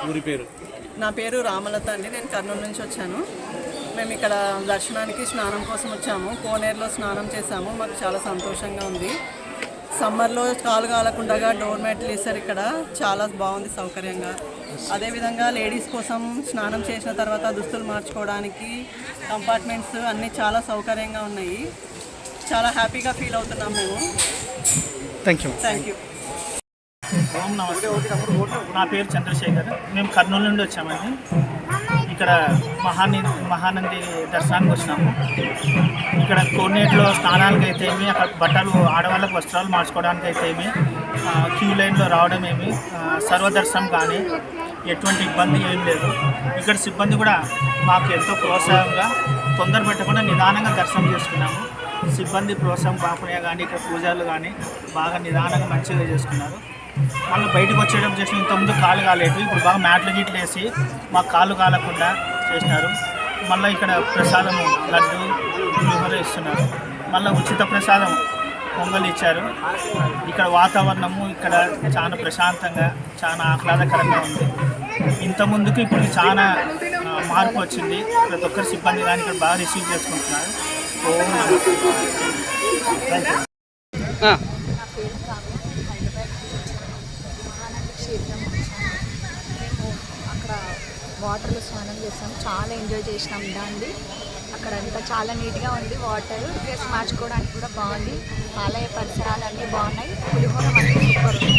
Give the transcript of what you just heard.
ఊరి పేరు? నా పేరు రామలత అండి. నేను కర్నూలు నుంచి వచ్చాను. మేము ఇక్కడ దర్శనానికి స్నానం కోసం వచ్చాము. కోనేరులో స్నానం చేసాము. మాకు చాలా సంతోషంగా ఉంది. సమ్మర్లో కాలు కాలకుండా డోర్ మ్యాట్లు వేసారు. ఇక్కడ చాలా బాగుంది, సౌకర్యంగా. అదేవిధంగా లేడీస్ కోసం స్నానం చేసిన తర్వాత దుస్తులు మార్చుకోవడానికి కంపార్ట్మెంట్స్ అన్నీ చాలా సౌకర్యంగా ఉన్నాయి. చాలా హ్యాపీగా ఫీల్ అవుతున్నాం మేము. Thank you. ఓం నమస్తే. నా పేరు చంద్రశేఖర్. మేము కర్నూలు నుండి వచ్చామండి. ఇక్కడ మహానంది దర్శనానికి వచ్చినాము. ఇక్కడ కోనేరులో స్నానానికి అయితే ఏమి, అక్కడ బట్టలు ఆడవాళ్ళకు వస్త్రాలు మార్చుకోవడానికి అయితే ఏమి, క్యూ లైన్లో రావడం ఏమి, సర్వదర్శనం కానీ ఎటువంటి ఇబ్బంది ఏం లేదు. ఇక్కడ సిబ్బంది కూడా మాకు ఎంతో ప్రోత్సాహంగా తొందర పెట్టకుండా నిదానంగా దర్శనం చేసుకున్నాము. సిబ్బంది ప్రోత్సాహం కాకుండా కానీ ఇక్కడ పూజలు కానీ బాగా నిదానంగా మంచిగా చేసుకున్నారు. మళ్ళీ బయటకు వచ్చేయడం చేసిన ఇంతకుముందు కాలు కాలేదు, ఇప్పుడు బాగా మ్యాట్లు గిట్లు వేసి మాకు కాలు కాలకుండా చేసినారు. మళ్ళీ ఇక్కడ ప్రసాదం లడ్డు పులిహోర ఇస్తున్నారు. మళ్ళీ ఉచిత ప్రసాదం పొంగల్ ఇచ్చారు. ఇక్కడ వాతావరణము ఇక్కడ చాలా ప్రశాంతంగా చాలా ఆహ్లాదకరంగా ఉంది. ఇంతకుముందుకు ఇప్పుడు చాలా మార్పు వచ్చింది. ప్రతి ఒక్కరి సిబ్బంది కానీ ఇక్కడ బాగా రిసీవ్ చేసుకుంటున్నారు. ఓం నమస్తే. మేము అక్కడ వాటర్లో స్నానం చేసాం. చాలా ఎంజాయ్ చేసినాం దాన్ని. అక్కడ అంతా చాలా నీట్గా ఉంది. వాటర్ డ్రెస్ మార్చుకోవడానికి కూడా బాగుంది. ఆలయ పరిసరాలు అన్నీ బాగున్నాయి. పులిహోర అన్నీ సూపర్ ఉంది.